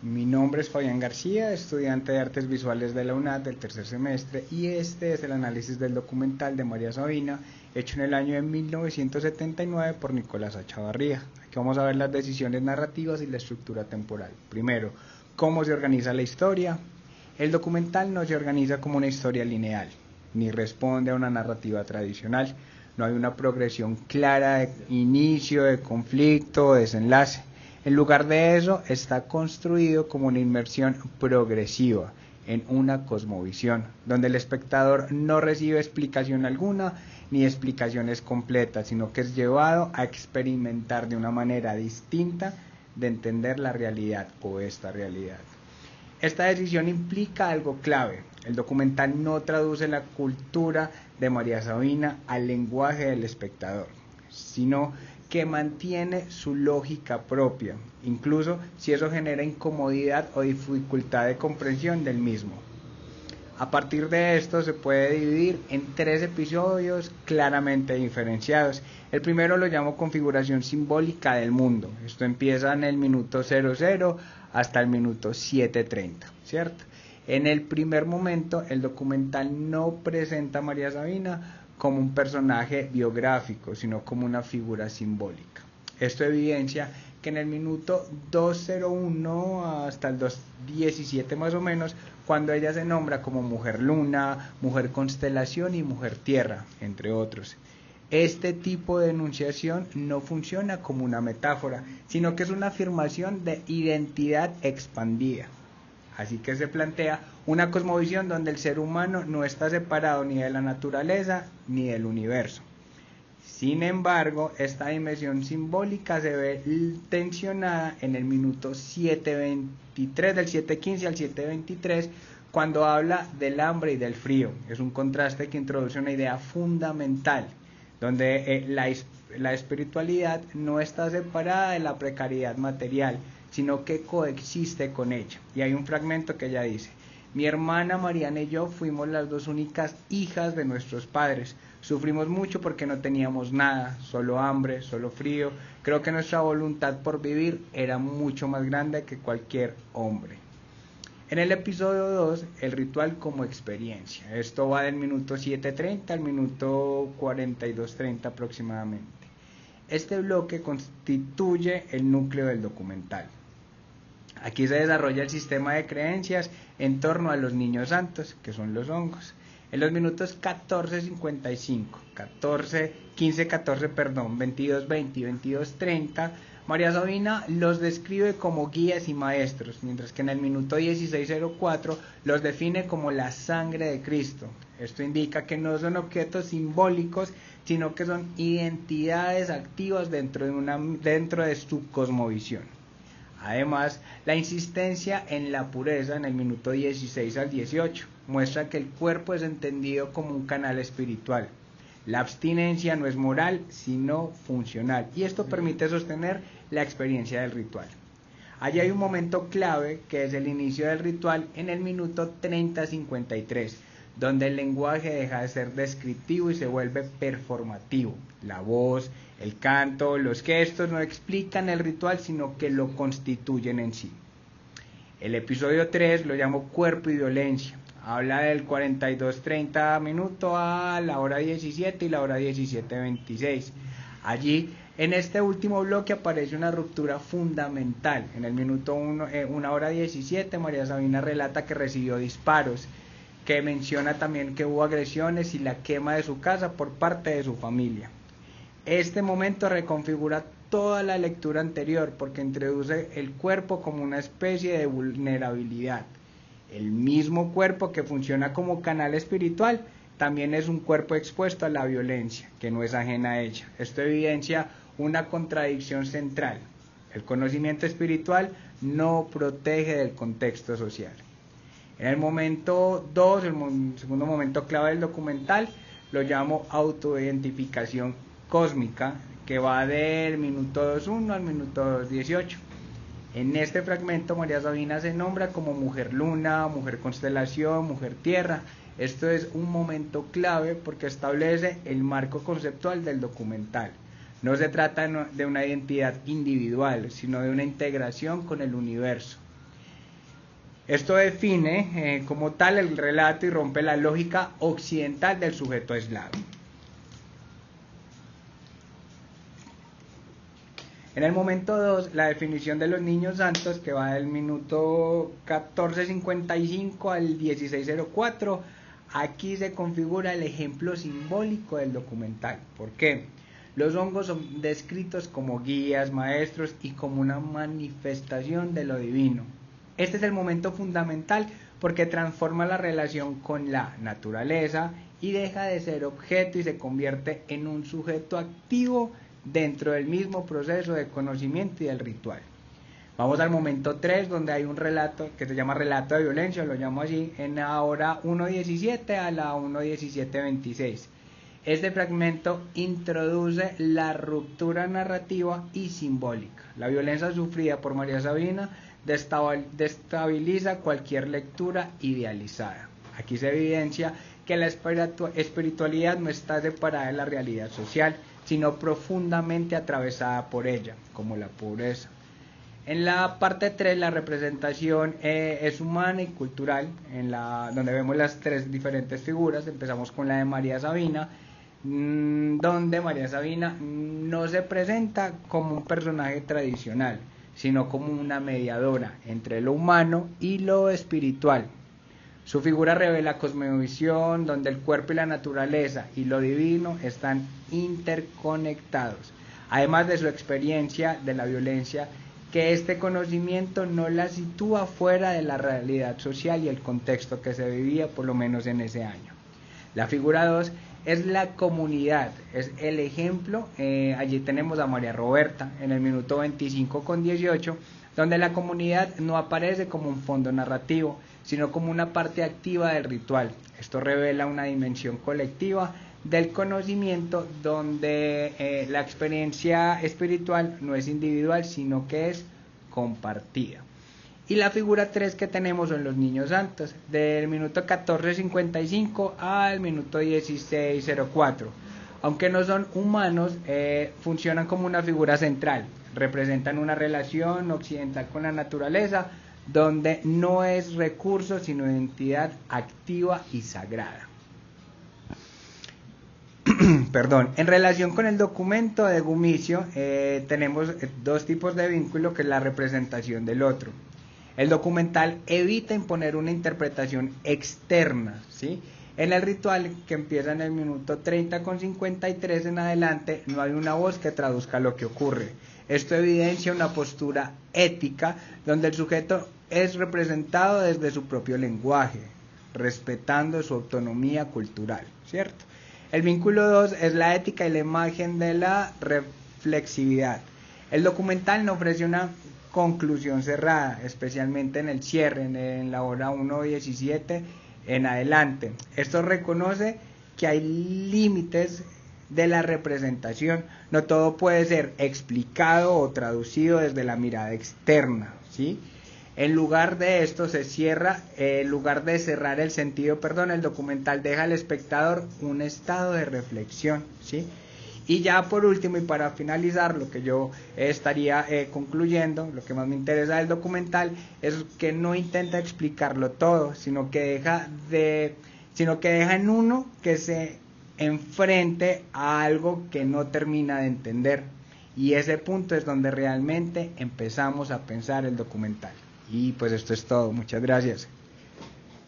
Mi nombre es Fabián García, estudiante de Artes Visuales de la UNAD del tercer semestre, y este es el análisis del documental de María Sabina, hecho en el año de 1979 por Nicolás Echavarría. Aquí vamos a ver las decisiones narrativas y la estructura temporal. Primero, cómo se organiza la historia. El documental no se organiza como una historia lineal, ni responde a una narrativa tradicional. No hay una progresión clara de inicio, de conflicto, de desenlace. En lugar de eso, está construido como una inmersión progresiva en una cosmovisión, donde el espectador no recibe explicación alguna ni explicaciones completas, sino que es llevado a experimentar de una manera distinta de entender la realidad o esta realidad. Esta decisión implica algo clave. El documental no traduce la cultura de María Sabina al lenguaje del espectador, sino que mantiene su lógica propia, incluso si eso genera incomodidad o dificultad de comprensión del mismo. A partir de esto se puede dividir en 3 episodios claramente diferenciados. El primero lo llamo configuración simbólica del mundo. Esto empieza en el minuto 00 hasta el minuto 7:30, ¿cierto? En el primer momento el documental no presenta a María Sabina como un personaje biográfico, sino como una figura simbólica. Esto evidencia que en el minuto 2:01 hasta el 2:17 más o menos, cuando ella se nombra como mujer luna, mujer constelación y mujer tierra, entre otros. Este tipo de enunciación no funciona como una metáfora, sino que es una afirmación de identidad expandida. Así que se plantea una cosmovisión donde el ser humano no está separado ni de la naturaleza ni del universo. Sin embargo, esta dimensión simbólica se ve tensionada en el minuto 7:23, del 7:15 al 7:23, cuando habla del hambre y del frío. Es un contraste que introduce una idea fundamental, donde la espiritualidad no está separada de la precariedad material, sino que coexiste con ella. Y hay un fragmento que ella dice: mi hermana Mariana y yo fuimos las 2 únicas hijas de nuestros padres. Sufrimos mucho porque no teníamos nada, solo hambre, solo frío. Creo que nuestra voluntad por vivir era mucho más grande que cualquier hombre. En el episodio 2, el ritual como experiencia. Esto va del minuto 7:30 al minuto 42:30 aproximadamente. Este bloque constituye el núcleo del documental. Aquí se desarrolla el sistema de creencias en torno a los niños santos, que son los hongos. En los minutos 14:55, 22:20 y 22:30, María Sabina los describe como guías y maestros, mientras que en el minuto 16:04 los define como la sangre de Cristo. Esto indica que no son objetos simbólicos, sino que son identidades activas dentro de su cosmovisión. Además, la insistencia en la pureza en el minuto 16 al 18 muestra que el cuerpo es entendido como un canal espiritual. La abstinencia no es moral, sino funcional, y esto permite sostener la experiencia del ritual. Allí hay un momento clave que es el inicio del ritual en el minuto 30:53, donde el lenguaje deja de ser descriptivo y se vuelve performativo. La voz, el canto, los gestos no explican el ritual, sino que lo constituyen en sí. El episodio 3 lo llamo cuerpo y violencia. Habla del 42:30 minutos a la hora 17 y la hora 17:26. Allí, en este último bloque aparece una ruptura fundamental. En el minuto 1 hora 17, María Sabina relata que recibió disparos, que menciona también que hubo agresiones y la quema de su casa por parte de su familia. Este momento reconfigura toda la lectura anterior porque introduce el cuerpo como una especie de vulnerabilidad. El mismo cuerpo que funciona como canal espiritual también es un cuerpo expuesto a la violencia, que no es ajena a ella. Esto evidencia una contradicción central. El conocimiento espiritual no protege del contexto social. En el momento 2, el segundo momento clave del documental, lo llamo autoidentificación cósmica, que va del minuto 2:1 al minuto 2:18. En este fragmento María Sabina se nombra como mujer luna, mujer constelación, mujer tierra. Esto es un momento clave porque establece el marco conceptual del documental. No se trata de una identidad individual, sino de una integración con el universo. Esto define como tal el relato y rompe la lógica occidental del sujeto aislado. En el momento 2, la definición de los niños santos, que va del minuto 14:55 al 16:04, aquí se configura el ejemplo simbólico del documental. ¿Por qué? Los hongos son descritos como guías, maestros y como una manifestación de lo divino. Este es el momento fundamental porque transforma la relación con la naturaleza y deja de ser objeto y se convierte en un sujeto activo dentro del mismo proceso de conocimiento y del ritual. Vamos al momento 3, donde hay un relato que se llama relato de violencia, lo llamo así, en la hora 1:17 a la 1:17:26. Este fragmento introduce la ruptura narrativa y simbólica. La violencia sufrida por María Sabina destabiliza cualquier lectura idealizada. Aquí se evidencia que la espiritualidad no está separada de la realidad social, sino profundamente atravesada por ella, como la pobreza. En la parte 3, la representación es humana y cultural, donde vemos las 3 diferentes figuras. Empezamos con la de María Sabina, donde María Sabina no se presenta como un personaje tradicional, sino como una mediadora entre lo humano y lo espiritual. Su figura revela cosmovisión, donde el cuerpo y la naturaleza y lo divino están interconectados, además de su experiencia de la violencia, que este conocimiento no la sitúa fuera de la realidad social y el contexto que se vivía, por lo menos en ese año. La figura 2 es la comunidad, es el ejemplo. Allí tenemos a María Roberta en el minuto 25:18, donde la comunidad no aparece como un fondo narrativo, sino como una parte activa del ritual. Esto revela una dimensión colectiva del conocimiento, donde la experiencia espiritual no es individual, sino que es compartida. Y la figura 3 que tenemos son los niños santos, del minuto 14:55 al minuto 16:04. Aunque no son humanos, funcionan como una figura central, representan una relación occidental con la naturaleza, donde no es recurso, sino identidad activa y sagrada. Perdón. En relación con el documento de Gumicio, tenemos 2 tipos de vínculo, que es la representación del otro. El documental evita imponer una interpretación externa, ¿sí? En el ritual, que empieza en el minuto 30:53 en adelante, no hay una voz que traduzca lo que ocurre. Esto evidencia una postura ética, donde el sujeto es representado desde su propio lenguaje, respetando su autonomía cultural, ¿cierto? El vínculo 2 es la ética y la imagen de la reflexividad. El documental no ofrece una conclusión cerrada, especialmente en el cierre, en la hora 1:17 en adelante. Esto reconoce que hay límites de la representación, no todo puede ser explicado o traducido desde la mirada externa, ¿sí? En lugar de esto en lugar de cerrar el sentido, el documental deja al espectador un estado de reflexión, ¿sí? Y ya por último, y para finalizar, lo que yo estaría concluyendo, lo que más me interesa del documental es que no intenta explicarlo todo, sino que deja en uno que se enfrente a algo que no termina de entender. Y ese punto es donde realmente empezamos a pensar el documental. Y pues esto es todo. Muchas gracias.